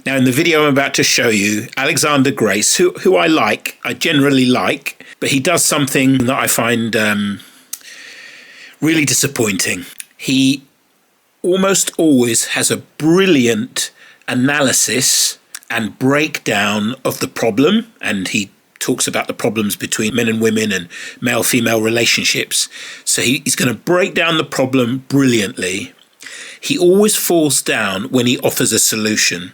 Now, in the video I'm about to show you, Alexander Grace, who I generally like, but he does something that I find really disappointing. He almost always has a brilliant analysis and breakdown of the problem, and he talks about the problems between men and women and male-female relationships. So he's going to break down the problem brilliantly. He always falls down when he offers a solution,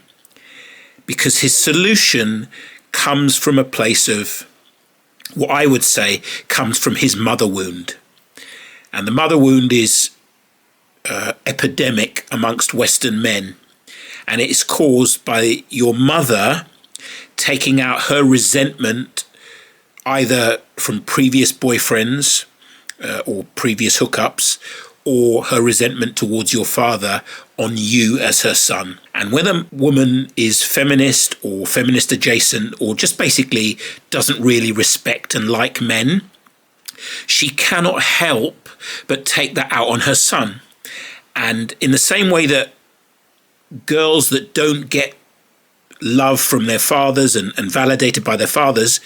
because his solution comes from a place of, what I would say, comes from his mother wound. And the mother wound is epidemic amongst Western men. And it is caused by your mother taking out her resentment either from previous boyfriends or previous hookups, or her resentment towards your father on you as her son. And when a woman is feminist or feminist adjacent, or just basically doesn't really respect and like men, she cannot help but take that out on her son. And in the same way that girls that don't get love from their fathers and validated by their fathers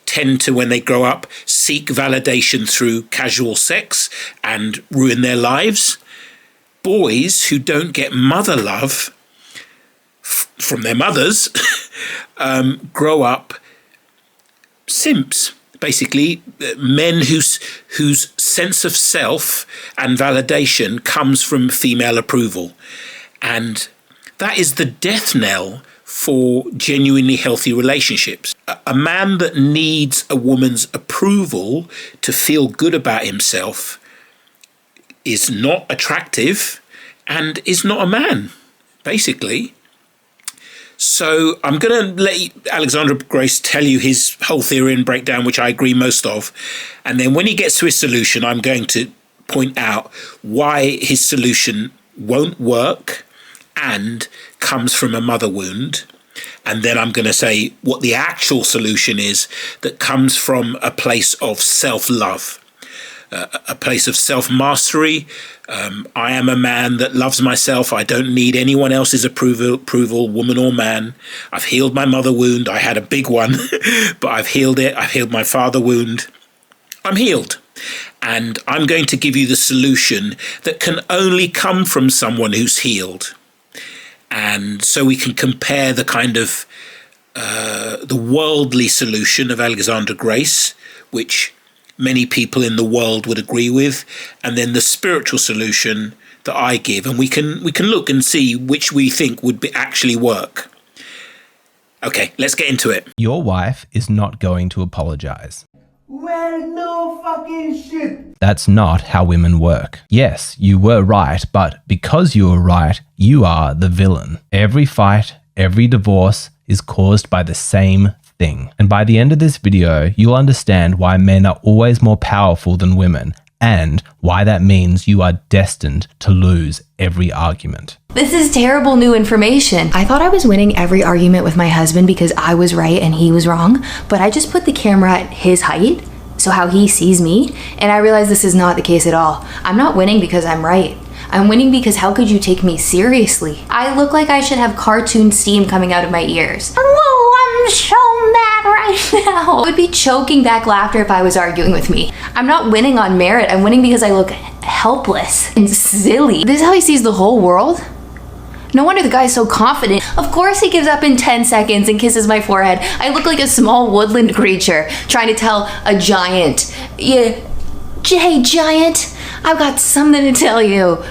tend to, when they grow up, seek validation through casual sex and ruin their lives, boys who don't get mother love from their mothers grow up simps. Basically, men whose sense of self and validation comes from female approval. And that is the death knell for genuinely healthy relationships. A man that needs a woman's approval to feel good about himself is not attractive and is not a man, basically. So I'm going to let Alexander Grace tell you his whole theory and breakdown, which I agree most of. And then when he gets to his solution, I'm going to point out why his solution won't work and comes from a mother wound. And then I'm going to say what the actual solution is that comes from a place of self-love, a place of self-mastery. I am a man that loves myself. I don't need anyone else's approval, woman or man. I've healed my mother wound. I had a big one, but I've healed it. I've healed my father wound. I'm healed. And I'm going to give you the solution that can only come from someone who's healed. And so we can compare the kind of the worldly solution of Alexander Grace, which many people in the world would agree with, and then the spiritual solution that I give, and we can look and see which we think would actually work. Okay, let's get into it. Your wife is not going to apologize. Well, no fucking shit. That's not how women work. Yes, you were right, but because you were right, you are the villain. Every fight, every divorce is caused by the same thing. And by the end of this video, you'll understand why men are always more powerful than women, and why that means you are destined to lose every argument. This is terrible new information. I thought I was winning every argument with my husband because I was right and he was wrong, but I just put the camera at his height, so how he sees me, and I realized this is not the case at all. I'm not winning because I'm right. I'm winning because how could you take me seriously? I look like I should have cartoon steam coming out of my ears. Oh, I'm so mad right now. I would be choking back laughter if I was arguing with me. I'm not winning on merit. I'm winning because I look helpless and silly. This is how he sees the whole world? No wonder the guy's so confident. Of course he gives up in 10 seconds and kisses my forehead. I look like a small woodland creature trying to tell a giant, yeah, hey giant, I've got something to tell you.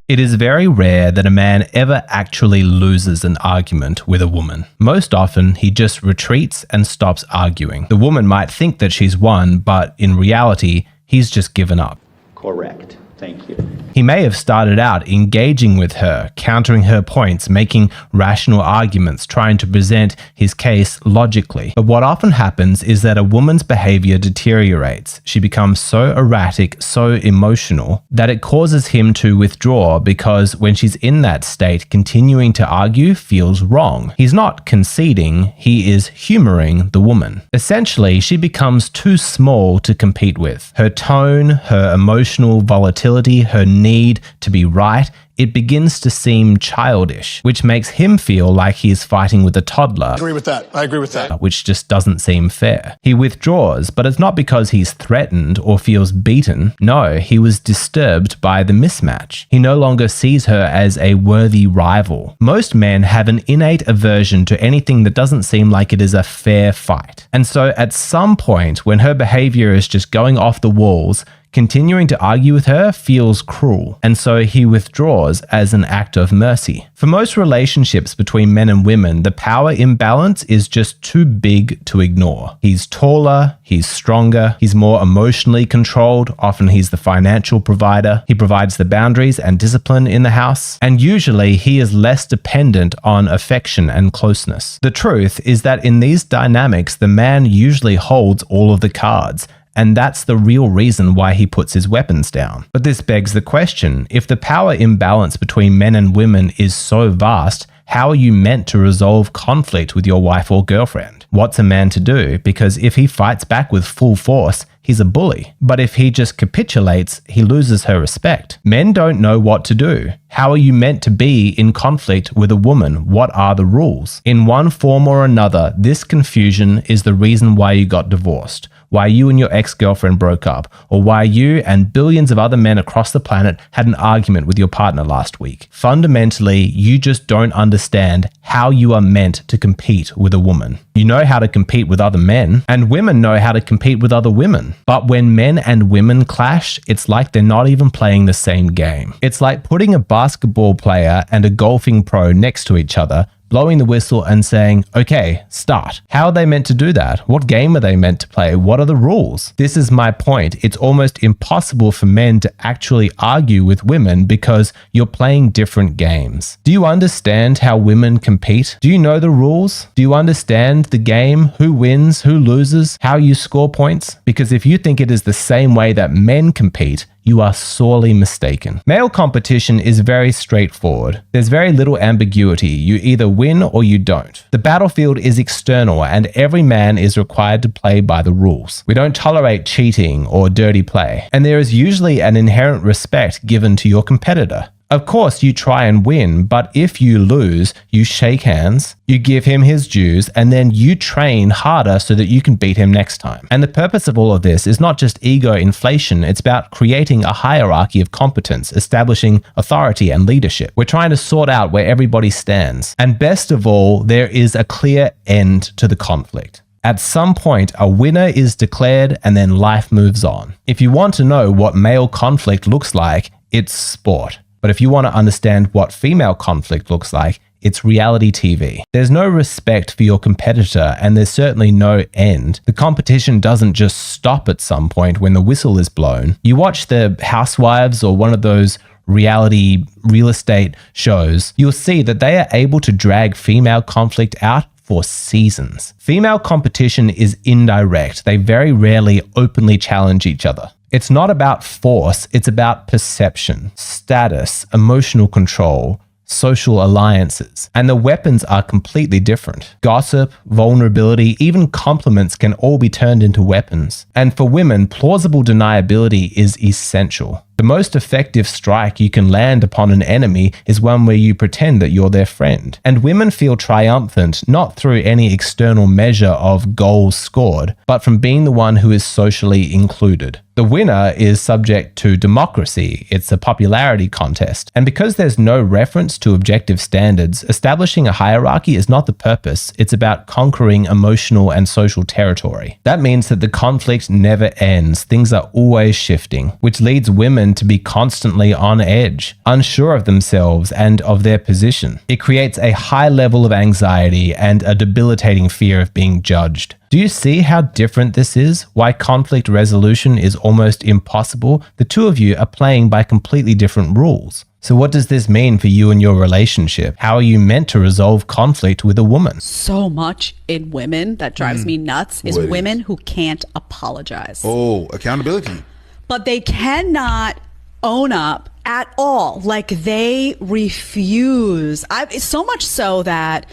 It is very rare that a man ever actually loses an argument with a woman. Most often, he just retreats and stops arguing. The woman might think that she's won, but in reality, he's just given up. Correct. Thank you. He may have started out engaging with her, countering her points, making rational arguments, trying to present his case logically. But what often happens is that a woman's behavior deteriorates. She becomes so erratic, so emotional, that it causes him to withdraw because when she's in that state, continuing to argue feels wrong. He's not conceding, he is humoring the woman. Essentially, she becomes too small to compete with. Her tone, her emotional volatility, utility, her need to be right, it begins to seem childish, which makes him feel like he is fighting with a toddler. I agree with that. Which just doesn't seem fair. He withdraws, but it's not because he's threatened or feels beaten. No, he was disturbed by the mismatch. He no longer sees her as a worthy rival. Most men have an innate aversion to anything that doesn't seem like it is a fair fight. And so at some point, when her behavior is just going off the walls, continuing to argue with her feels cruel, and so he withdraws as an act of mercy. For most relationships between men and women, the power imbalance is just too big to ignore. He's taller, he's stronger, he's more emotionally controlled, often he's the financial provider, he provides the boundaries and discipline in the house, and usually he is less dependent on affection and closeness. The truth is that in these dynamics, the man usually holds all of the cards, and that's the real reason why he puts his weapons down. But this begs the question, if the power imbalance between men and women is so vast, how are you meant to resolve conflict with your wife or girlfriend? What's a man to do? Because if he fights back with full force, he's a bully. But if he just capitulates, he loses her respect. Men don't know what to do. How are you meant to be in conflict with a woman? What are the rules? In one form or another, this confusion is the reason why you got divorced, why you and your ex-girlfriend broke up, or why you and billions of other men across the planet had an argument with your partner last week. Fundamentally, you just don't understand how you are meant to compete with a woman. You know how to compete with other men, and women know how to compete with other women. But when men and women clash, it's like they're not even playing the same game. It's like putting a basketball player and a golfing pro next to each other, blowing the whistle and saying, okay, start. How are they meant to do that? What game are they meant to play? What are the rules? This is my point. It's almost impossible for men to actually argue with women because you're playing different games. Do you understand how women compete? Do you know the rules? Do you understand the game? Who wins? Who loses? How you score points? Because if you think it is the same way that men compete, you are sorely mistaken. Male competition is very straightforward. There's very little ambiguity. You either win or you don't. The battlefield is external and every man is required to play by the rules. We don't tolerate cheating or dirty play. And there is usually an inherent respect given to your competitor. Of course, you try and win, but if you lose, you shake hands, you give him his dues, and then you train harder so that you can beat him next time. And the purpose of all of this is not just ego inflation, it's about creating a hierarchy of competence, establishing authority and leadership. We're trying to sort out where everybody stands. And best of all, there is a clear end to the conflict. At some point, a winner is declared and then life moves on. If you want to know what male conflict looks like, it's sport. But if you want to understand what female conflict looks like, it's reality TV. There's no respect for your competitor and there's certainly no end. The competition doesn't just stop at some point when the whistle is blown. You watch the Housewives or one of those reality real estate shows, you'll see that they are able to drag female conflict out for seasons. Female competition is indirect. They very rarely openly challenge each other. It's not about force, it's about perception, status, emotional control, social alliances. And the weapons are completely different. Gossip, vulnerability, even compliments can all be turned into weapons. And for women, plausible deniability is essential. The most effective strike you can land upon an enemy is one where you pretend that you're their friend. And women feel triumphant not through any external measure of goals scored, but from being the one who is socially included. The winner is subject to democracy. It's a popularity contest. And because there's no reference to objective standards, establishing a hierarchy is not the purpose. It's about conquering emotional and social territory. That means that the conflict never ends. Things are always shifting, which leads women to be constantly on edge, unsure of themselves and of their position. It creates a high level of anxiety and a debilitating fear of being judged. Do you see how different this is? Why conflict resolution is almost impossible? The two of you are playing by completely different rules. So what does this mean for you and your relationship? How are you meant to resolve conflict with a woman? So much in women that drives me nuts is women who can't apologize. Oh, accountability. But they cannot own up at all. Like they refuse. So much so that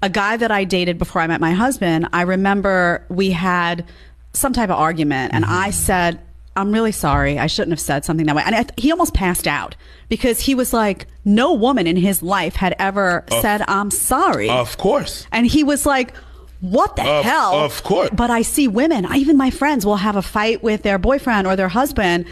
a guy that I dated before I met my husband, I remember we had some type of argument and I said, I'm really sorry. I shouldn't have said something that way. And he almost passed out because he was like, no woman in his life had ever said, I'm sorry. Of course. And he was like, what the hell? Of course. But I see women, even my friends will have a fight with their boyfriend or their husband.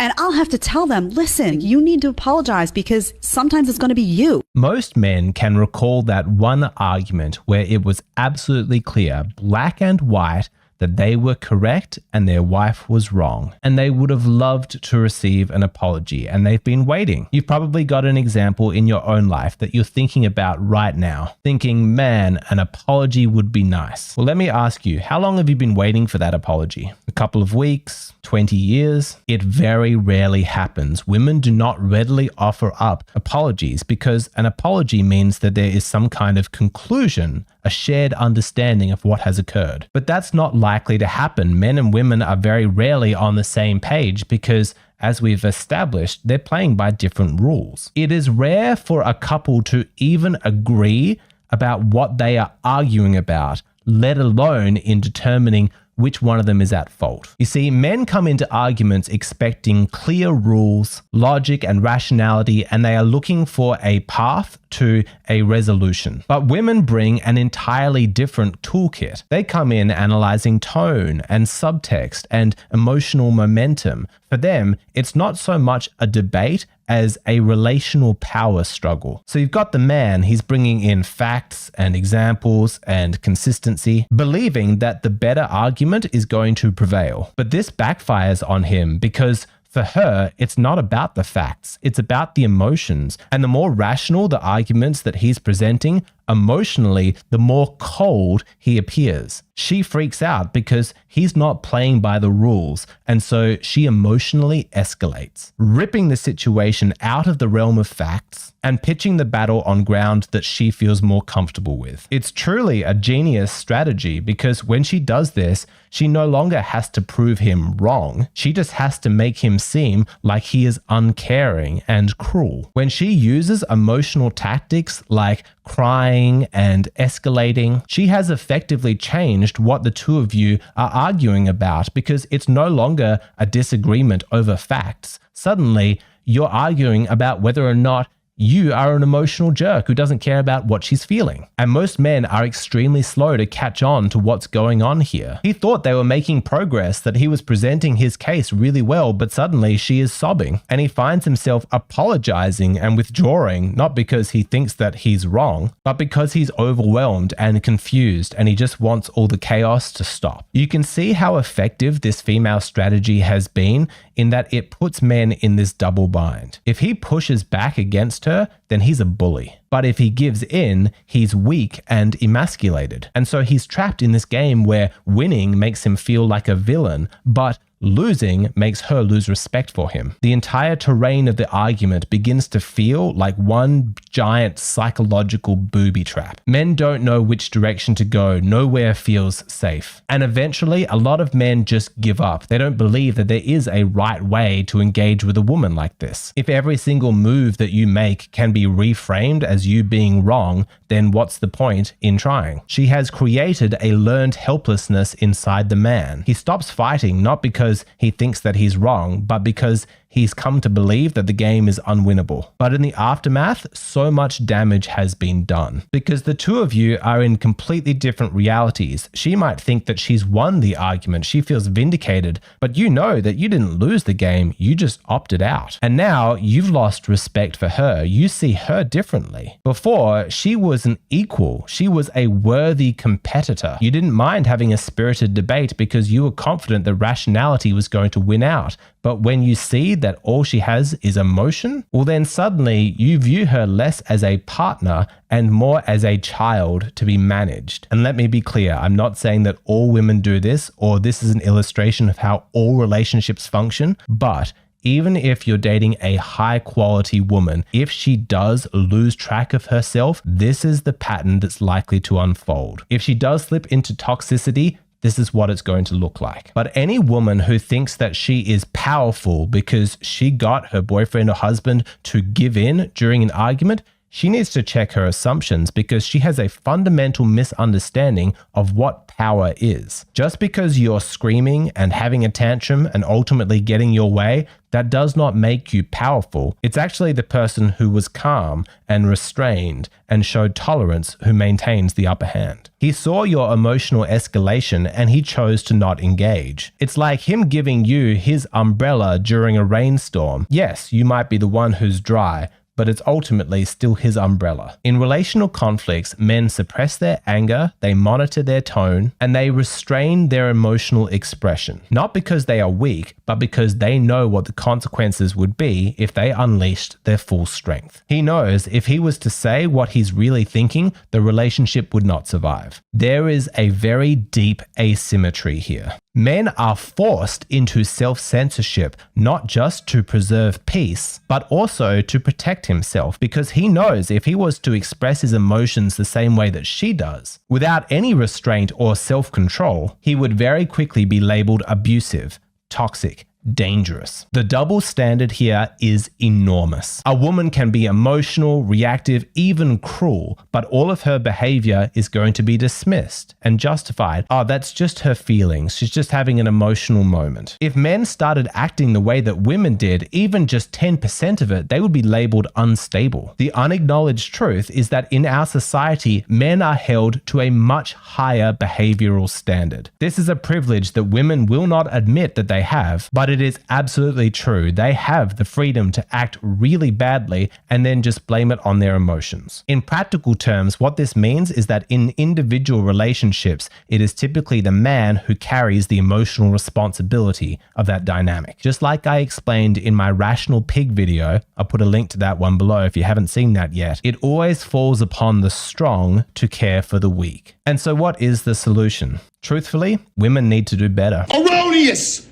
And I'll have to tell them, listen, you need to apologize because sometimes it's going to be you. Most men can recall that one argument where it was absolutely clear, black and white, that they were correct and their wife was wrong. And they would have loved to receive an apology, and they've been waiting. You've probably got an example in your own life that you're thinking about right now, thinking, man, an apology would be nice. Well, let me ask you, how long have you been waiting for that apology? A couple of weeks? 20 years? It very rarely happens. Women do not readily offer up apologies because an apology means that there is some kind of conclusion, a shared understanding of what has occurred. But that's not likely to happen. Men and women are very rarely on the same page because, as we've established, they're playing by different rules. It is rare for a couple to even agree about what they are arguing about, let alone in determining which one of them is at fault. You see, men come into arguments expecting clear rules, logic, and rationality, and they are looking for a path to a resolution. But women bring an entirely different toolkit. They come in analyzing tone and subtext and emotional momentum. For them, it's not so much a debate as a relational power struggle. So you've got the man, he's bringing in facts and examples and consistency, believing that the better argument is going to prevail. But this backfires on him because for her, it's not about the facts, it's about the emotions. And the more rational the arguments that he's presenting, emotionally, the more cold he appears. She freaks out because he's not playing by the rules, and so she emotionally escalates, ripping the situation out of the realm of facts and pitching the battle on ground that she feels more comfortable with. It's truly a genius strategy because when she does this, she no longer has to prove him wrong. She just has to make him seem like he is uncaring and cruel. When she uses emotional tactics like crying and escalating, she has effectively changed what the two of you are arguing about because it's no longer a disagreement over facts. Suddenly, you're arguing about whether or not you are an emotional jerk who doesn't care about what she's feeling. And most men are extremely slow to catch on to what's going on here. He thought they were making progress, that he was presenting his case really well, but suddenly she is sobbing. And he finds himself apologizing and withdrawing, not because he thinks that he's wrong, but because he's overwhelmed and confused and he just wants all the chaos to stop. You can see how effective this female strategy has been in that it puts men in this double bind. If he pushes back against her, then he's a bully. But if he gives in, he's weak and emasculated. And so he's trapped in this game where winning makes him feel like a villain, but losing makes her lose respect for him. The entire terrain of the argument begins to feel like one giant psychological booby trap. Men don't know which direction to go. Nowhere feels safe. And eventually, a lot of men just give up. They don't believe that there is a right way to engage with a woman like this. If every single move that you make can be reframed as you being wrong, then what's the point in trying? She has created a learned helplessness inside the man. He stops fighting not because he thinks that he's wrong, but because he's come to believe that the game is unwinnable. But in the aftermath, so much damage has been done. Because the two of you are in completely different realities. She might think that she's won the argument, she feels vindicated, but you know that you didn't lose the game, you just opted out. And now you've lost respect for her, you see her differently. Before, she was an equal, she was a worthy competitor. You didn't mind having a spirited debate because you were confident that rationality was going to win out. But when you see that all she has is emotion, well then suddenly you view her less as a partner and more as a child to be managed. And let me be clear, I'm not saying that all women do this or this is an illustration of how all relationships function, but even if you're dating a high quality woman, if she does lose track of herself, this is the pattern that's likely to unfold. If she does slip into toxicity, this is what it's going to look like. But any woman who thinks that she is powerful because she got her boyfriend or husband to give in during an argument, she needs to check her assumptions because she has a fundamental misunderstanding of what power is. Just because you're screaming and having a tantrum and ultimately getting your way, that does not make you powerful. It's actually the person who was calm and restrained and showed tolerance who maintains the upper hand. He saw your emotional escalation and he chose to not engage. It's like him giving you his umbrella during a rainstorm. Yes, you might be the one who's dry, but it's ultimately still his umbrella. In relational conflicts, men suppress their anger, they monitor their tone, and they restrain their emotional expression. Not because they are weak, but because they know what the consequences would be if they unleashed their full strength. He knows if he was to say what he's really thinking, the relationship would not survive. There is a very deep asymmetry here. Men are forced into self-censorship, not just to preserve peace, but also to protect himself, because he knows if he was to express his emotions the same way that she does, without any restraint or self-control, he would very quickly be labeled abusive, toxic, dangerous. The double standard here is enormous. A woman can be emotional, reactive, even cruel, but all of her behavior is going to be dismissed and justified. Oh, that's just her feelings. She's just having an emotional moment. If men started acting the way that women did, even just 10% of it, they would be labeled unstable. The unacknowledged truth is that in our society, men are held to a much higher behavioral standard. This is a privilege that women will not admit that they have, but it is absolutely true. They have the freedom to act really badly and then just blame it on their emotions. In practical terms, what this means is that in individual relationships, it is typically the man who carries the emotional responsibility of that dynamic. Just like I explained in my Rational Pig video, I'll put a link to that one below if you haven't seen that yet, it always falls upon the strong to care for the weak. And so what is the solution? Truthfully, women need to do better. Erroneous!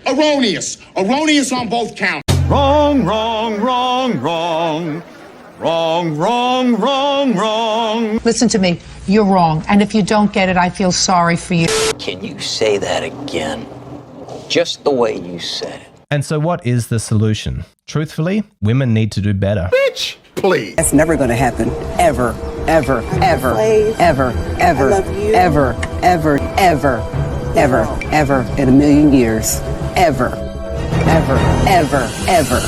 Erroneous! Erroneous on both counts. Wrong, wrong, wrong, wrong. Wrong, wrong, wrong, wrong. Listen to me. You're wrong. And if you don't get it, I feel sorry for you. Can you say that again? Just the way you said it. And so what is the solution? Truthfully, women need to do better. Bitch, please. That's never going to happen. Ever, ever, ever, ever, ever, ever, ever, ever, ever, ever in a million years. Ever, ever, ever, ever.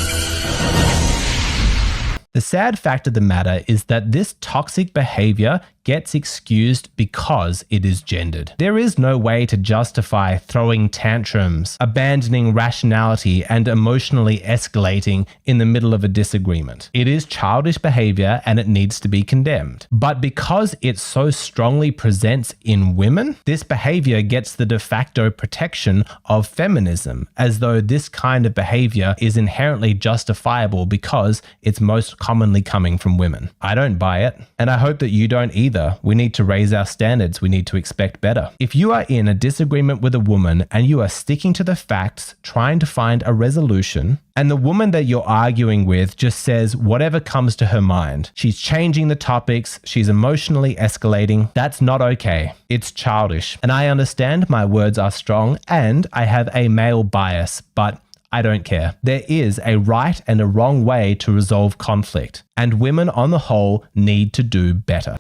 The sad fact of the matter is that this toxic behavior gets excused because it is gendered. There is no way to justify throwing tantrums, abandoning rationality, and emotionally escalating in the middle of a disagreement. It is childish behavior and it needs to be condemned. But because it so strongly presents in women, this behavior gets the de facto protection of feminism, as though this kind of behavior is inherently justifiable because it's most commonly coming from women. I don't buy it, and I hope that you don't either. We need to raise our standards. We need to expect better. If you are in a disagreement with a woman and you are sticking to the facts, trying to find a resolution, and the woman that you're arguing with just says whatever comes to her mind, she's changing the topics, she's emotionally escalating, that's not okay. It's childish. And I understand my words are strong and I have a male bias, but I don't care. There is a right and a wrong way to resolve conflict, and women on the whole need to do better.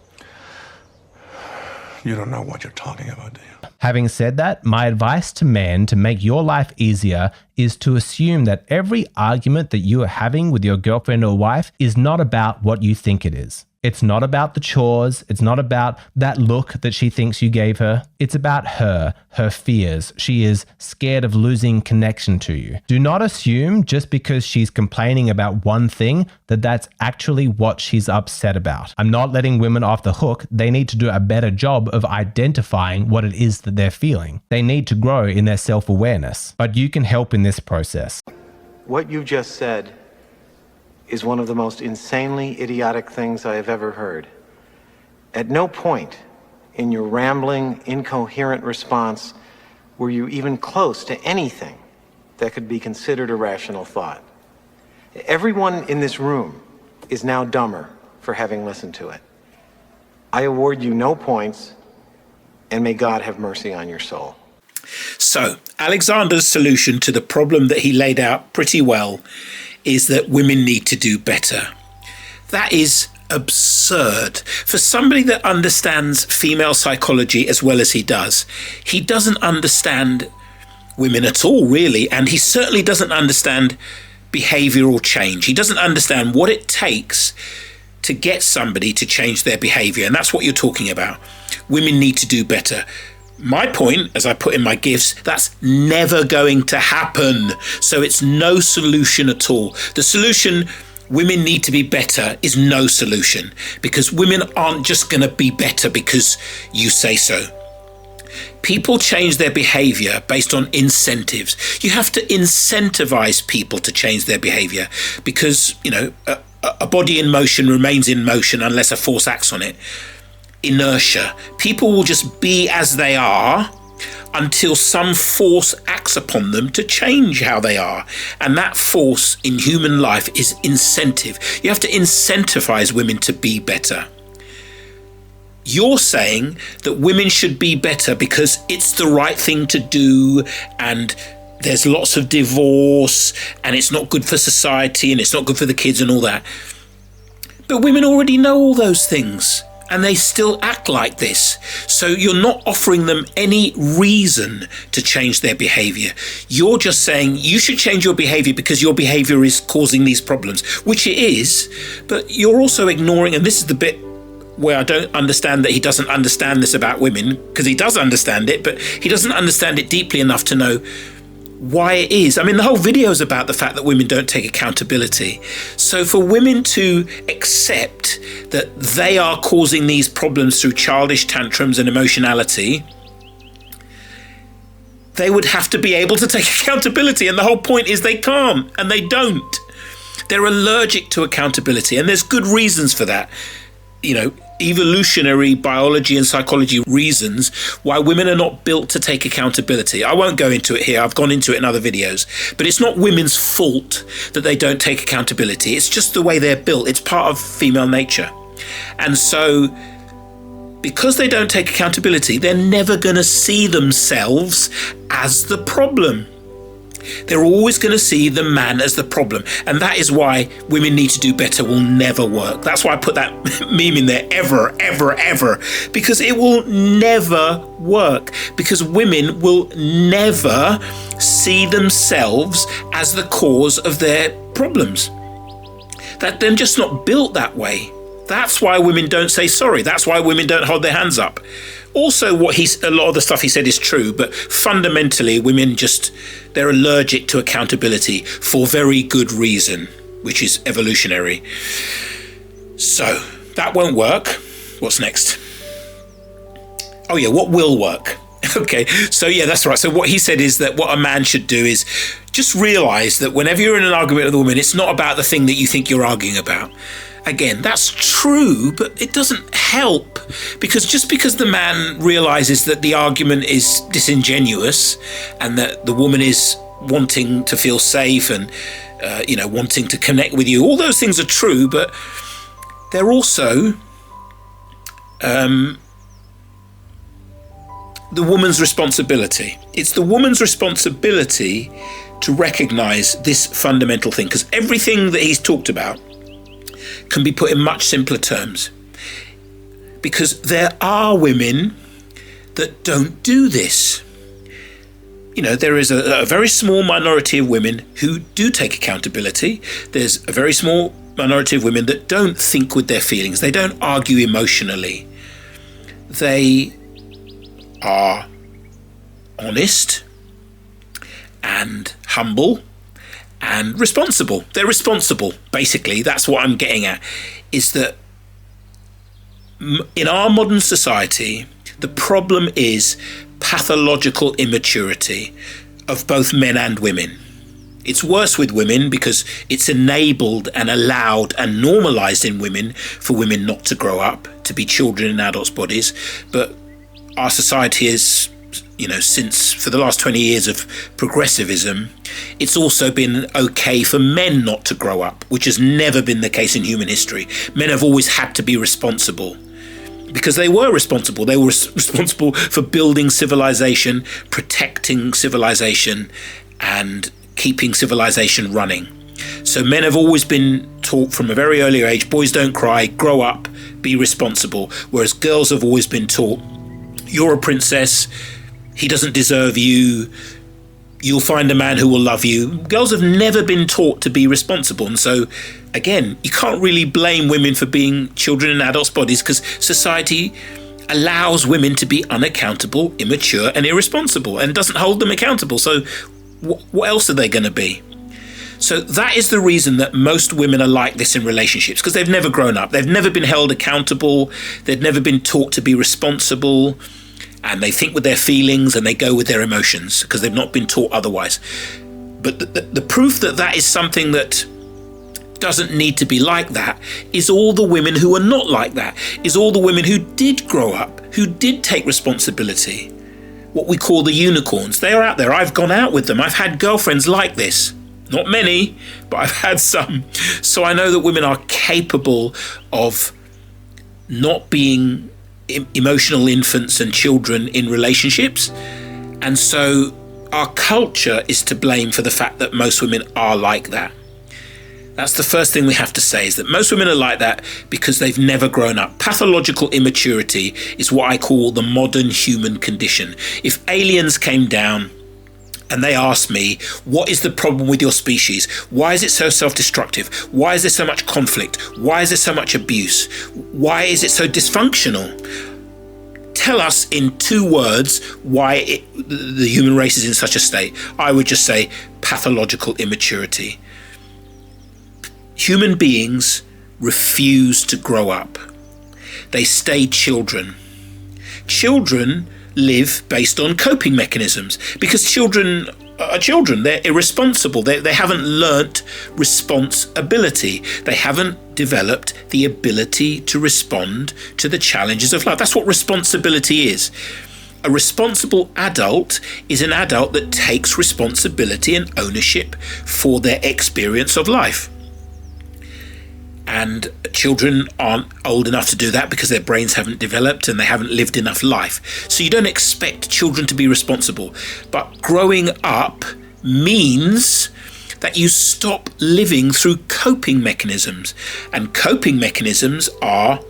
You don't know what you're talking about, do you? Having said that, my advice to men to make your life easier is to assume that every argument that you are having with your girlfriend or wife is not about what you think it is. It's not about the chores. It's not about that look that she thinks you gave her. It's about her fears. She is scared of losing connection to you. Do not assume just because she's complaining about one thing that that's actually what she's upset about. I'm not letting women off the hook. They need to do a better job of identifying what it is that they're feeling. They need to grow in their self-awareness, but you can help in this process. What you just said is one of the most insanely idiotic things I have ever heard. At no point in your rambling, incoherent response were you even close to anything that could be considered a rational thought. Everyone in this room is now dumber for having listened to it. I award you no points, and may God have mercy on your soul. So, Alexander's solution to the problem that he laid out pretty well is that women need to do better. That is absurd. For somebody that understands female psychology as well as he doesn't understand women at all, really, and he certainly doesn't understand behavioral change. He doesn't understand what it takes to get somebody to change their behavior, and that's what you're talking about. Women need to do better. My point, as I put in my gifts, that's never going to happen. So it's no solution at all. The solution, women need to be better, is no solution, because women aren't just going to be better because you say so. People change their behavior based on incentives. You have to incentivize people to change their behavior because, a body in motion remains in motion unless a force acts on it. Inertia. People will just be as they are until some force acts upon them to change how they are. And that force in human life is incentive. You have to incentivize women to be better. You're saying that women should be better because it's the right thing to do, and there's lots of divorce, and it's not good for society, and it's not good for the kids and all that. But women already know all those things, and they still act like this. So you're not offering them any reason to change their behavior. You're just saying you should change your behavior because your behavior is causing these problems, which it is. But you're also ignoring, and this is the bit where I don't understand that he doesn't understand this about women, because he does understand it, but he doesn't understand it deeply enough to know why it is. I mean, the whole video is about the fact that women don't take accountability. So for women to accept that they are causing these problems through childish tantrums and emotionality, they would have to be able to take accountability. And the whole point is they can't, and they don't. They're allergic to accountability, and there's good reasons for that. Evolutionary biology and psychology reasons why women are not built to take accountability. I won't go into it here. I've gone into it in other videos. But it's not women's fault that they don't take accountability. It's just the way they're built. It's part of female nature. And so, because they don't take accountability, they're never going to see themselves as the problem. They're always going to see the man as the problem. And that is why women need to do better will never work. That's why I put that meme in there, ever, ever, ever. Because it will never work. Because women will never see themselves as the cause of their problems. That they're just not built that way. That's why women don't say sorry. That's why women don't hold their hands up. Also, a lot of the stuff he said is true, but fundamentally, women they're allergic to accountability for very good reason, which is evolutionary. So, that won't work. What's next? Oh yeah, what will work? Okay, so yeah, that's right. So what he said is that what a man should do is just realize that whenever you're in an argument with a woman, it's not about the thing that you think you're arguing about. Again, that's true, but it doesn't help, because just because the man realizes that the argument is disingenuous and that the woman is wanting to feel safe and wanting to connect with you, all those things are true, but they're also the woman's responsibility. It's the woman's responsibility to recognize this fundamental thing, because everything that he's talked about can be put in much simpler terms, because there are women that don't do this. There is a very small minority of women who do take accountability. There's a very small minority of women that don't think with their feelings. They don't argue emotionally. They are honest and humble and responsible. They're responsible, basically. That's what I'm getting at, is that in our modern society, the problem is pathological immaturity of both men and women. It's worse with women because it's enabled and allowed and normalized in women for women not to grow up, to be children in adults' bodies. But our society is, since for the last 20 years of progressivism, it's also been okay for men not to grow up, which has never been the case in human history. Men have always had to be responsible because they were responsible. They were responsible for building civilization, protecting civilization, and keeping civilization running. So So men have always been taught from a very early age, boys don't cry, grow up, be responsible. Whereas girls have always been taught, you're a princess, he doesn't deserve you, you'll find a man who will love you. Girls have never been taught to be responsible. And so, again, you can't really blame women for being children in adults' bodies, because society allows women to be unaccountable, immature and irresponsible, and doesn't hold them accountable. So what else are they going to be? So that is the reason that most women are like this in relationships, because they've never grown up. They've never been held accountable. They've never been taught to be responsible. And they think with their feelings and they go with their emotions because they've not been taught otherwise. But the proof that that is something that doesn't need to be like that is all the women who are not like that, is all the women who did grow up, who did take responsibility. What we call the unicorns. They are out there. I've gone out with them. I've had girlfriends like this. Not many, but I've had some. So I know that women are capable of not being emotional infants and children in relationships. And so our culture is to blame for the fact that most women are like that. That's the first thing we have to say, is that most women are like that because they've never grown up. Pathological immaturity is what I call the modern human condition. If aliens came down and they asked me, what is the problem with your species? Why is it so self-destructive? Why is there so much conflict? Why is there so much abuse? Why is it so dysfunctional? Tell us in 2 words why the human race is in such a state. I would just say pathological immaturity. Human beings refuse to grow up. They stay children. Children live based on coping mechanisms because children are children. They're irresponsible. They haven't learnt responsibility. They haven't developed the ability to respond to the challenges of life. That's what responsibility is. A responsible adult is an adult that takes responsibility and ownership for their experience of life. And children aren't old enough to do that because their brains haven't developed and they haven't lived enough life. So you don't expect children to be responsible. But growing up means that you stop living through coping mechanisms. And coping mechanisms are,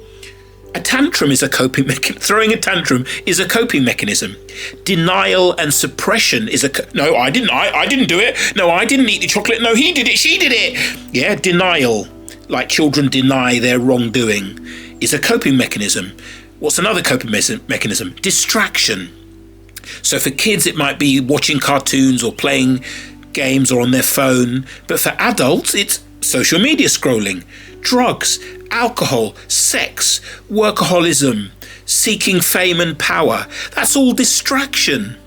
a tantrum is a coping mechanism. Throwing a tantrum is a coping mechanism. Denial and suppression is no, I didn't do it. No, I didn't eat the chocolate. No, he did it. She did it. Yeah, denial. Like children deny their wrongdoing, is a coping mechanism. What's another coping mechanism? Distraction. So for kids, it might be watching cartoons or playing games or on their phone. But for adults, it's social media scrolling, drugs, alcohol, sex, workaholism, seeking fame and power. That's all distraction.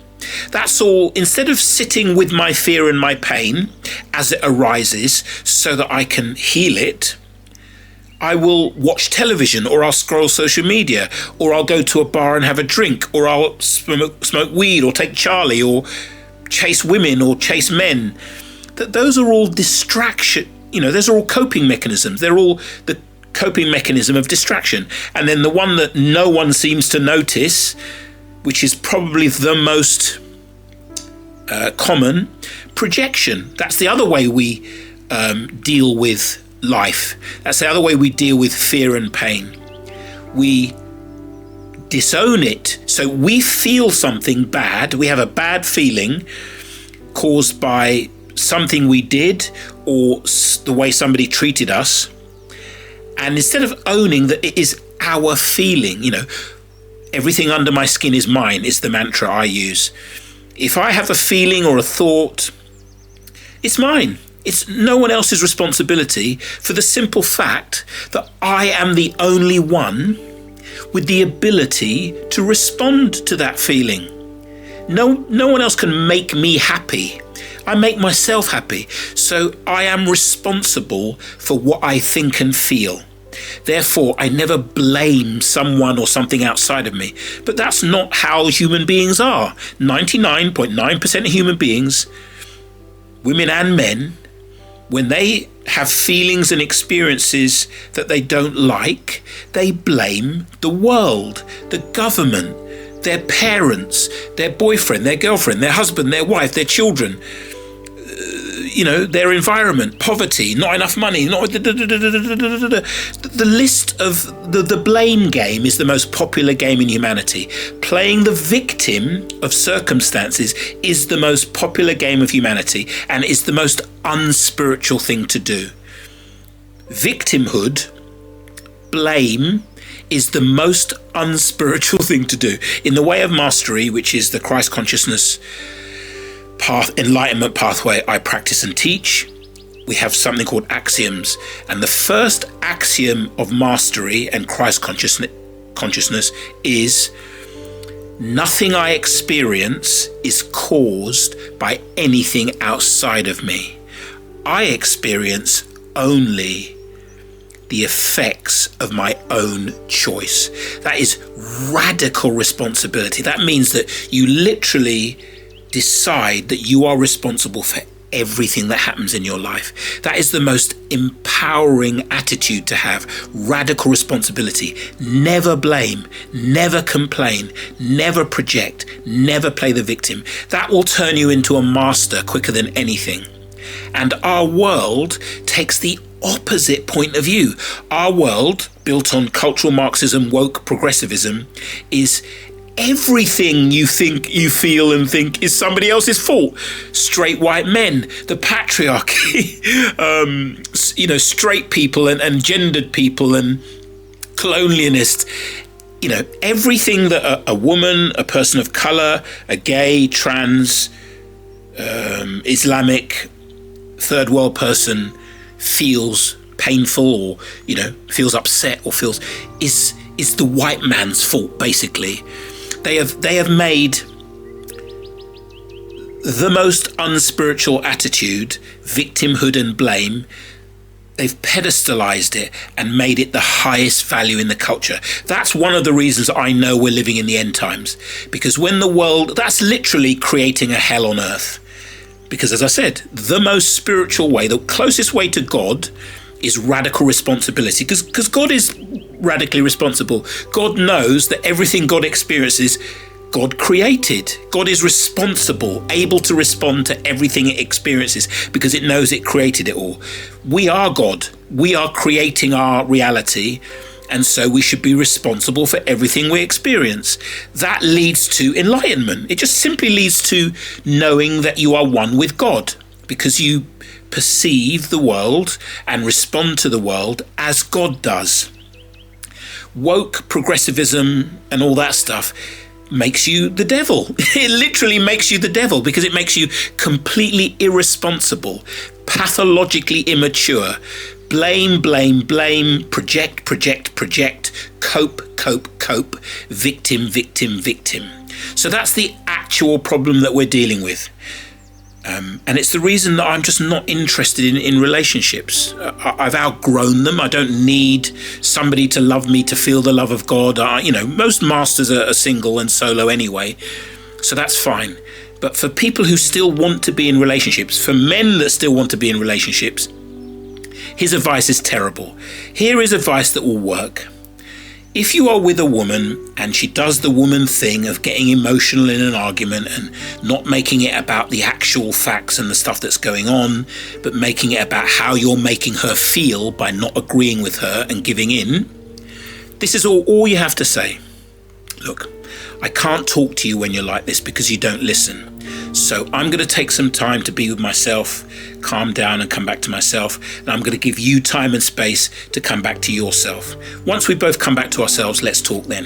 That's all, instead of sitting with my fear and my pain as it arises so that I can heal it, I will watch television, or I'll scroll social media, or I'll go to a bar and have a drink, or I'll smoke weed, or take Charlie, or chase women, or chase men. Those are all distraction. Those are all coping mechanisms. They're all the coping mechanism of distraction. And then the one that no one seems to notice, which is probably the most common, projection. That's the other way we deal with life. That's the other way we deal with fear and pain. We disown it. So we feel something bad. We have a bad feeling caused by something we did or the way somebody treated us. And instead of owning that it is our feeling, everything under my skin is mine, is the mantra I use. If I have a feeling or a thought, it's mine. It's no one else's responsibility, for the simple fact that I am the only one with the ability to respond to that feeling. No one else can make me happy. I make myself happy. So I am responsible for what I think and feel. Therefore, I never blame someone or something outside of me. But that's not how human beings are. 99.9% of human beings, women and men, when they have feelings and experiences that they don't like, they blame the world, the government, their parents, their boyfriend, their girlfriend, their husband, their wife, their children. their environment, poverty, not enough money, the list of the blame game is the most popular game in humanity. Playing the victim of circumstances is the most popular game of humanity and is the most unspiritual thing to do. Victimhood, blame, is the most unspiritual thing to do. In the way of mastery, which is the Christ consciousness enlightenment pathway I practice and teach, we have something called axioms. And the first axiom of mastery and Christ consciousness is nothing I experience is caused by anything outside of me. I experience only the effects of my own choice. That is radical responsibility. That means that you literally decide that you are responsible for everything that happens in your life. That is the most empowering attitude to have. Radical responsibility. Never blame, never complain, never project, never play the victim. That will turn you into a master quicker than anything. And our world takes the opposite point of view. Our world, built on cultural Marxism, woke progressivism, is everything you think, you feel and think is somebody else's fault. Straight white men, the patriarchy, straight people and gendered people and colonialists. Everything that a woman, a person of color, a gay, trans, Islamic, third world person feels painful or feels upset or feels is the white man's fault. Basically, they have made the most unspiritual attitude, victimhood and blame. They've pedestalized it and made it the highest value in the culture. That's one of the reasons I know we're living in the end times, because when the world, that's literally creating a hell on earth. Because as I said, the most spiritual way, the closest way to God is radical responsibility, because God is radically responsible. God knows that everything God experiences, God created. God is responsible, able to respond to everything it experiences because it knows it created it all. We are God. We are creating our reality. And so we should be responsible for everything we experience. That leads to enlightenment. It just simply leads to knowing that you are one with God, because you perceive the world and respond to the world as God does. Woke progressivism and all that stuff makes you the devil. It literally makes you the devil because it makes you completely irresponsible, pathologically immature. Blame, blame, blame, project, project, project, cope, cope, cope, victim, victim, victim. So that's the actual problem that we're dealing with. And it's the reason that I'm just not interested in relationships. I've outgrown them. I don't need somebody to love me to feel the love of God. Most masters are single and solo anyway, so that's fine. But for people who still want to be in relationships, for men that still want to be in relationships, his advice is terrible. Here is advice that will work. If you are with a woman and she does the woman thing of getting emotional in an argument and not making it about the actual facts and the stuff that's going on, but making it about how you're making her feel by not agreeing with her and giving in, this is all you have to say. Look, I can't talk to you when you're like this because you don't listen. So I'm going to take some time to be with myself, calm down and come back to myself. And I'm going to give you time and space to come back to yourself. Once we both come back to ourselves, let's talk then.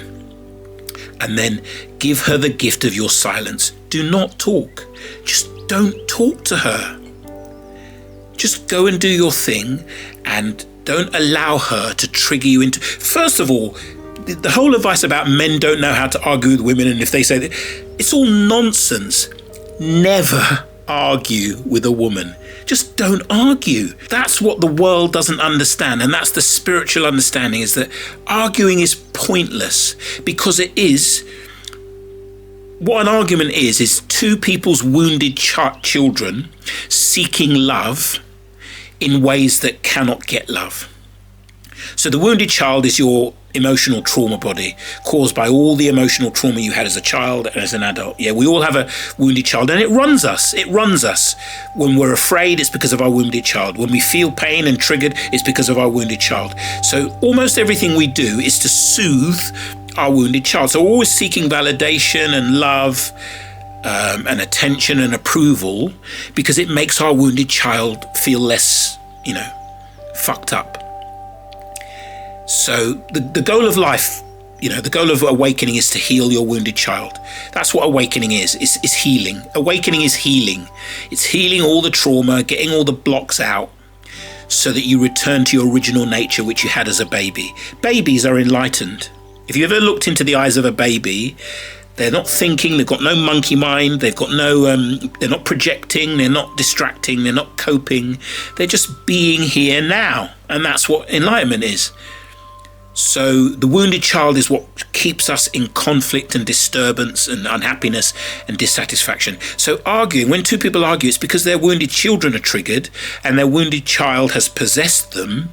And then give her the gift of your silence. Do not talk. Just don't talk to her. Just go and do your thing and don't allow her to trigger you into... First of all, the whole advice about men don't know how to argue with women, and if they say that, it's all nonsense. Never argue with a woman. Just don't argue. That's what the world doesn't understand, and that's the spiritual understanding, is that arguing is pointless, because it is... What an argument is two people's wounded children seeking love in ways that cannot get love. So the wounded child is your emotional trauma body, caused by all the emotional trauma you had as a child and as an adult. Yeah, we all have a wounded child, and it runs us. It runs us. When we're afraid, it's because of our wounded child. When we feel pain and triggered, it's because of our wounded child. So almost everything we do is to soothe our wounded child. So we're always seeking validation and love and attention and approval, because it makes our wounded child feel less, fucked up. So the goal of life, the goal of awakening is to heal your wounded child. That's what awakening is healing. Awakening is healing. It's healing all the trauma, getting all the blocks out, so that you return to your original nature, which you had as a baby. Babies are enlightened. If you ever looked into the eyes of a baby, they're not thinking, they've got no monkey mind, they've got no, they're not projecting, they're not distracting, they're not coping, they're just being here now. And that's what enlightenment is. So the wounded child is what keeps us in conflict and disturbance and unhappiness and dissatisfaction. So arguing, when two people argue, it's because their wounded children are triggered and their wounded child has possessed them.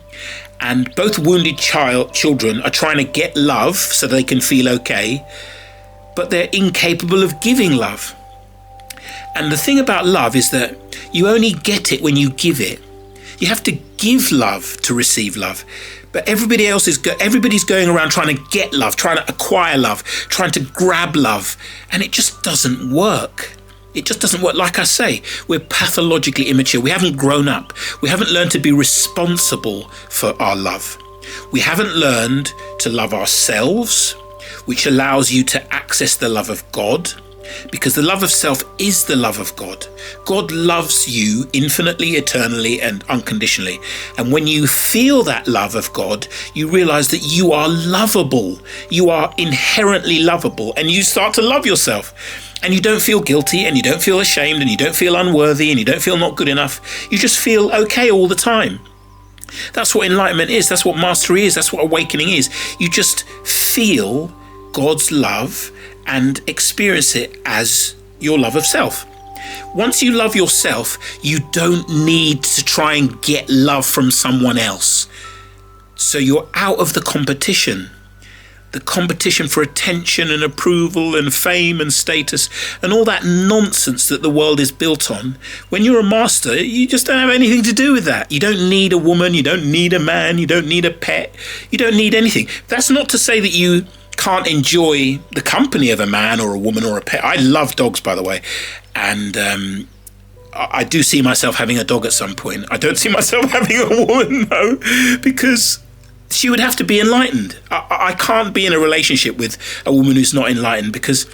And both wounded children are trying to get love so they can feel okay, but they're incapable of giving love. And the thing about love is that you only get it when you give it. You have to give love to receive love. But everybody's going around trying to get love, trying to acquire love, trying to grab love. And it just doesn't work. It just doesn't work. Like I say, we're pathologically immature. We haven't grown up. We haven't learned to be responsible for our love. We haven't learned to love ourselves, which allows you to access the love of God, because the love of self is the love of God. God loves you infinitely, eternally, and unconditionally. And when you feel that love of God, you realize that you are lovable. You are inherently lovable, and you start to love yourself. And you don't feel guilty, and you don't feel ashamed, and you don't feel unworthy, and you don't feel not good enough. You just feel okay all the time. That's what enlightenment is. That's what mastery is. That's what awakening is. You just feel God's love and experience it as your love of self. Once you love yourself, you don't need to try and get love from someone else. So you're out of the competition for attention and approval and fame and status and all that nonsense that the world is built on. When you're a master, you just don't have anything to do with that. You don't need a woman, you don't need a man, you don't need a pet, you don't need anything. That's not to say that you can't enjoy the company of a man or a woman or a pet. I love dogs, by the way, and I do see myself having a dog at some point. I don't see myself having a woman, though, because she would have to be enlightened. I can't be in a relationship with a woman who's not enlightened, because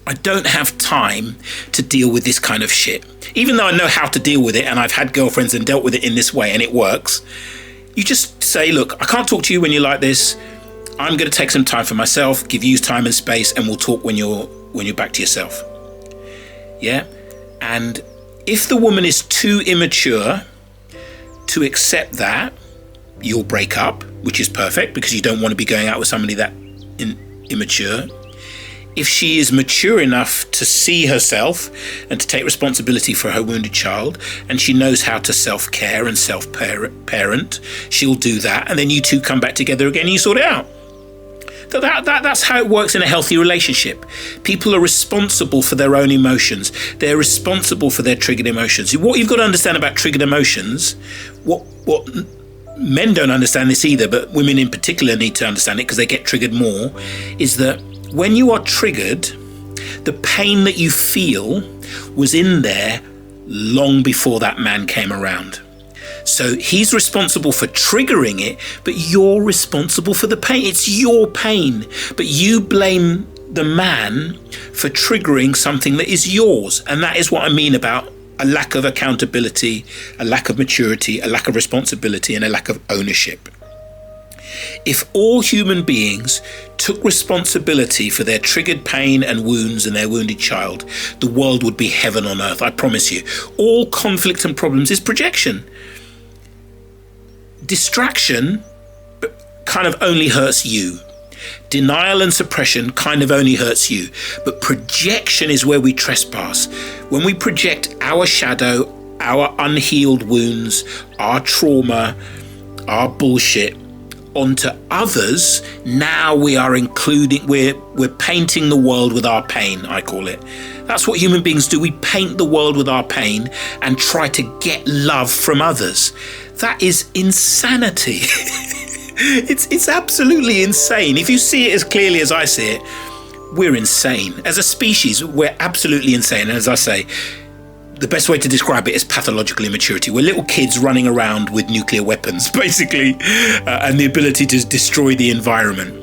I don't have time to deal with this kind of shit. Even though I know how to deal with it, and I've had girlfriends and dealt with it in this way, and it works. You just say, look, I can't talk to you when you're like this. I'm going to take some time for myself, give you time and space, and we'll talk when you're back to yourself. Yeah? And if the woman is too immature to accept that, you'll break up, which is perfect, because you don't want to be going out with somebody that immature. If she is mature enough to see herself and to take responsibility for her wounded child, and she knows how to self-care and self-parent, she'll do that, and then you two come back together again and you sort it out. That's how it works in a healthy relationship. People are responsible for their own emotions. They're responsible for their triggered emotions. What you've got to understand about triggered emotions, what men don't understand this either, but women in particular need to understand it because they get triggered more, is that when you are triggered, the pain that you feel was in there long before that man came around. So he's responsible for triggering it, but you're responsible for the pain. It's your pain, but you blame the man for triggering something that is yours. And that is what I mean about a lack of accountability, a lack of maturity, a lack of responsibility, and a lack of ownership. If all human beings took responsibility for their triggered pain and wounds and their wounded child, the world would be heaven on earth, I promise you. All conflict and problems is projection. Distraction kind of only hurts you. Denial and suppression kind of only hurts you. But projection is where we trespass. When we project our shadow, our unhealed wounds, our trauma, our bullshit onto others, now we are we're painting the world with our pain, I call it. That's what human beings do. We paint the world with our pain and try to get love from others. That is insanity. It's absolutely insane. If you see it as clearly as I see it, we're insane. As a species, we're absolutely insane. And as I say, the best way to describe it is pathological immaturity. We're little kids running around with nuclear weapons, basically, and the ability to destroy the environment.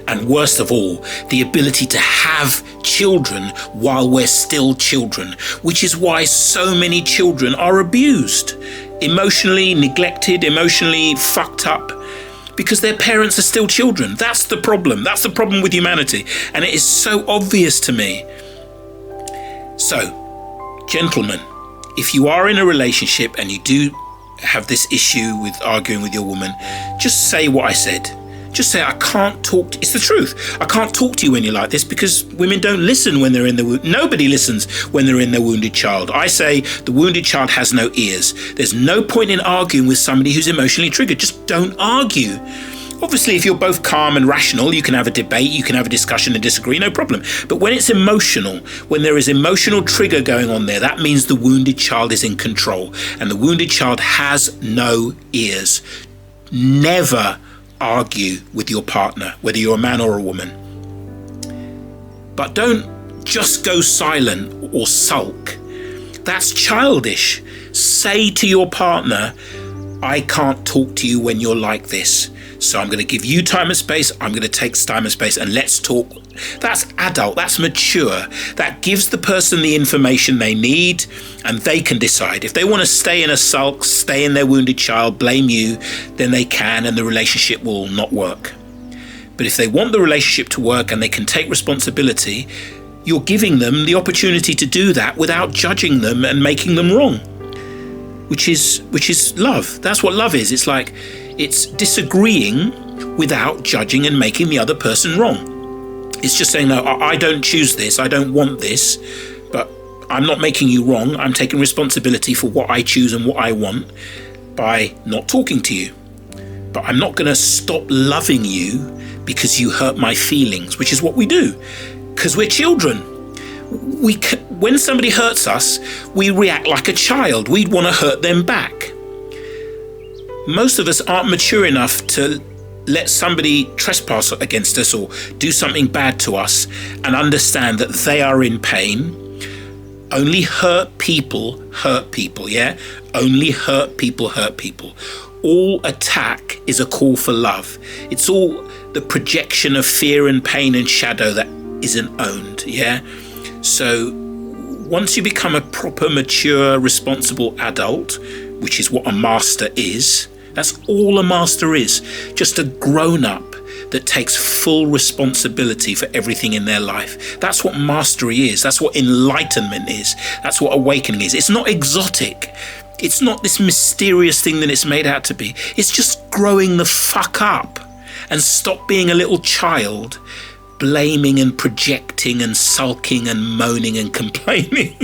And worst of all, the ability to have children while we're still children, which is why so many children are abused, emotionally neglected, emotionally fucked up, because their parents are still children. That's the problem. That's the problem with humanity. And it is so obvious to me. So, gentlemen, if you are in a relationship and you do have this issue with arguing with your woman, just say what I said. Just say, I can't talk to, it's the truth. I can't talk to you when you're like this, because women don't listen when they're in the nobody listens when they're in their wounded child. I say the wounded child has no ears. There's no point in arguing with somebody who's emotionally triggered. Just don't argue. Obviously, if you're both calm and rational, you can have a debate, you can have a discussion and disagree, no problem. But when it's emotional, when there is emotional trigger going on there, that means the wounded child is in control. And the wounded child has no ears. Never argue with your partner, whether you're a man or a woman. But don't just go silent or sulk. That's childish. Say to your partner, I can't talk to you when you're like this. So I'm going to give you time and space. I'm going to take time and space and let's talk. That's adult. That's mature. That gives the person the information they need and they can decide. If they want to stay in a sulk, stay in their wounded child, blame you, then they can and the relationship will not work. But if they want the relationship to work and they can take responsibility, you're giving them the opportunity to do that without judging them and making them wrong. Which is love. That's what love is. It's like, it's disagreeing without judging and making the other person wrong. It's just saying, no, I don't choose this. I don't want this, but I'm not making you wrong. I'm taking responsibility for what I choose and what I want by not talking to you. But I'm not going to stop loving you because you hurt my feelings, which is what we do. Because we're children. When somebody hurts us, we react like a child. We'd want to hurt them back. Most of us aren't mature enough to let somebody trespass against us or do something bad to us and understand that they are in pain. Only hurt people, yeah? Only hurt people. All attack is a call for love. It's all the projection of fear and pain and shadow that isn't owned, yeah? So once you become a proper, mature, responsible adult, which is what a master is, that's all a master is, just a grown-up that takes full responsibility for everything in their life. That's what mastery is. That's what enlightenment is. That's what awakening is. It's not exotic. It's not this mysterious thing that it's made out to be. It's just growing the fuck up and stop being a little child, blaming and projecting and sulking and moaning and complaining.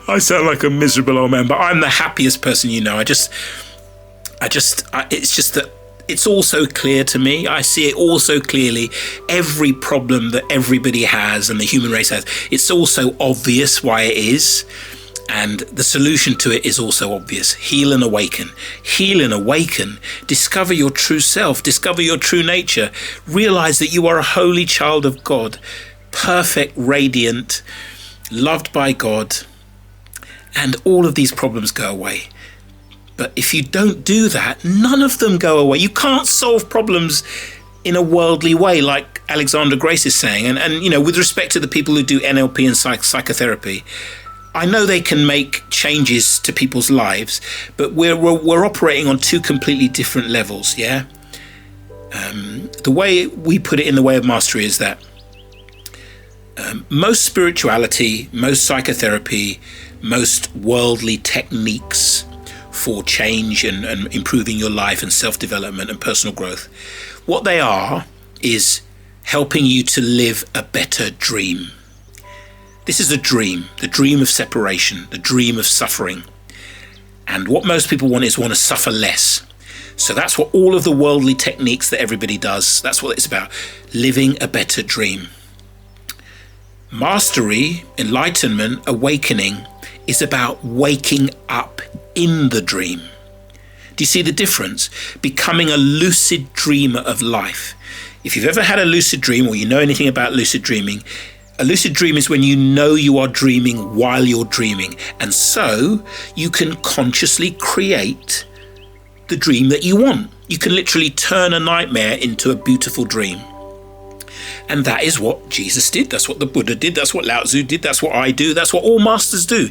I sound like a miserable old man, but I'm the happiest person you know. It's just that it's all so clear to me. I see it all so clearly. Every problem that everybody has and the human race has, it's also obvious why it is. And the solution to it is also obvious. Heal and awaken. Heal and awaken. Discover your true self. Discover your true nature. Realize that you are a holy child of God. Perfect, radiant, loved by God. And all of these problems go away. But if you don't do that, none of them go away. You can't solve problems in a worldly way, like Alexandra Grace is saying. And you know, with respect to the people who do NLP and psychotherapy, I know they can make changes to people's lives, but we're operating on two completely different levels, yeah? The way we put it in the way of mastery is that most spirituality, most psychotherapy, most worldly techniques for change and improving your life and self-development and personal growth, what they are is helping you to live a better dream. This is a dream, the dream of separation, the dream of suffering. And what most people want to suffer less. So that's what all of the worldly techniques that everybody does, that's what it's about. Living a better dream. Mastery, enlightenment, awakening is about waking up in the dream. Do you see the difference? Becoming a lucid dreamer of life. If you've ever had a lucid dream, or you know anything about lucid dreaming, a lucid dream is when you know you are dreaming while you're dreaming. And so you can consciously create the dream that you want. You can literally turn a nightmare into a beautiful dream. And that is what Jesus did. That's what the Buddha did. That's what Lao Tzu did. That's what I do. That's what all masters do.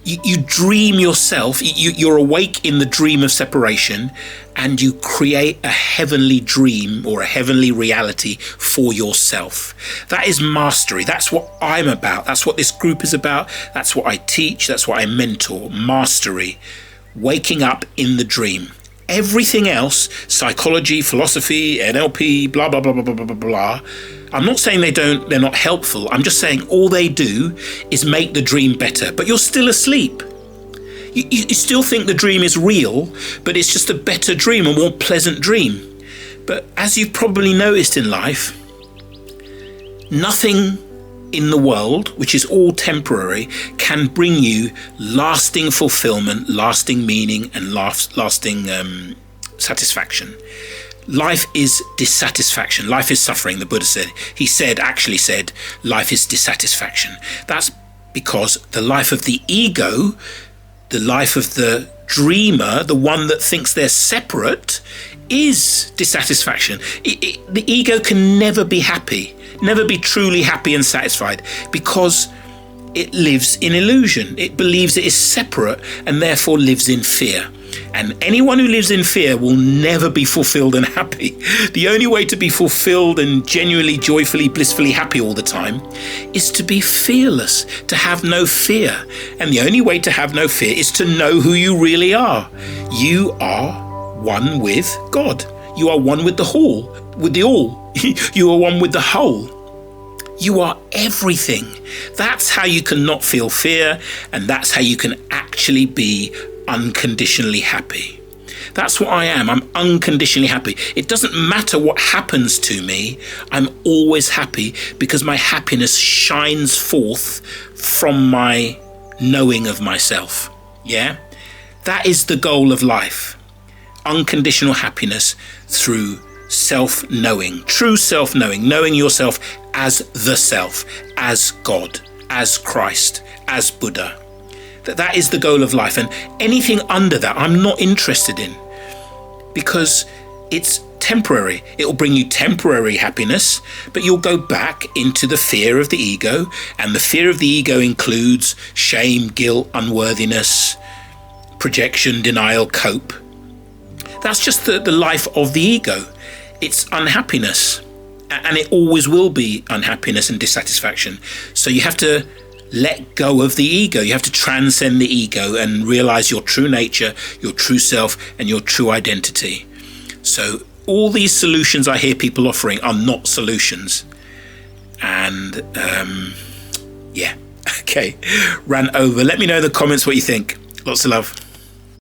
You dream yourself. You're awake in the dream of separation, and you create a heavenly dream or a heavenly reality for yourself. That is mastery. That's what I'm about. That's what this group is about. That's what I teach. That's what I mentor. Mastery. Waking up in the dream. Everything else, psychology, philosophy, NLP, blah, blah, blah, blah, blah, blah, blah. I'm not saying they're not helpful. I'm just saying all they do is make the dream better, but you're still asleep. You still think the dream is real, but it's just a better dream, a more pleasant dream. But as you've probably noticed in life, nothing in the world, which is all temporary, can bring you lasting fulfillment, lasting meaning, and lasting satisfaction. Life is dissatisfaction. Life is suffering, the Buddha said. He actually said, life is dissatisfaction. That's because the life of the ego, the life of the dreamer, the one that thinks they're separate, is dissatisfaction. The ego can never be happy, never be truly happy and satisfied, because it lives in illusion. It believes it is separate and therefore lives in fear. And anyone who lives in fear will never be fulfilled and happy. The only way to be fulfilled and genuinely, joyfully, blissfully happy all the time is to be fearless, to have no fear. And the only way to have no fear is to know who you really are. You are one with God. You are one with the whole, with the all. You are one with the whole. You are everything. That's how you can not feel fear, and that's how you can actually be unconditionally happy. That's what I am. I'm unconditionally happy. It doesn't matter what happens to me. I'm always happy because my happiness shines forth from my knowing of myself. Yeah? That is the goal of life. Unconditional happiness through self-knowing, true self-knowing, knowing yourself as the self, as God, as Christ, as Buddha. That is the goal of life, and anything under that I'm not interested in, because it's temporary. It will bring you temporary happiness, but you'll go back into the fear of the ego, and the fear of the ego includes shame, guilt, unworthiness, projection, denial, cope. That's just the life of the ego. It's unhappiness, and it always will be unhappiness and dissatisfaction. So you have to let go of the ego. You have to transcend the ego and realize your true nature, your true self, and your true identity. So all these solutions I hear people offering are not solutions. And yeah, okay, ran over. Let me know in the comments what you think. Lots of love.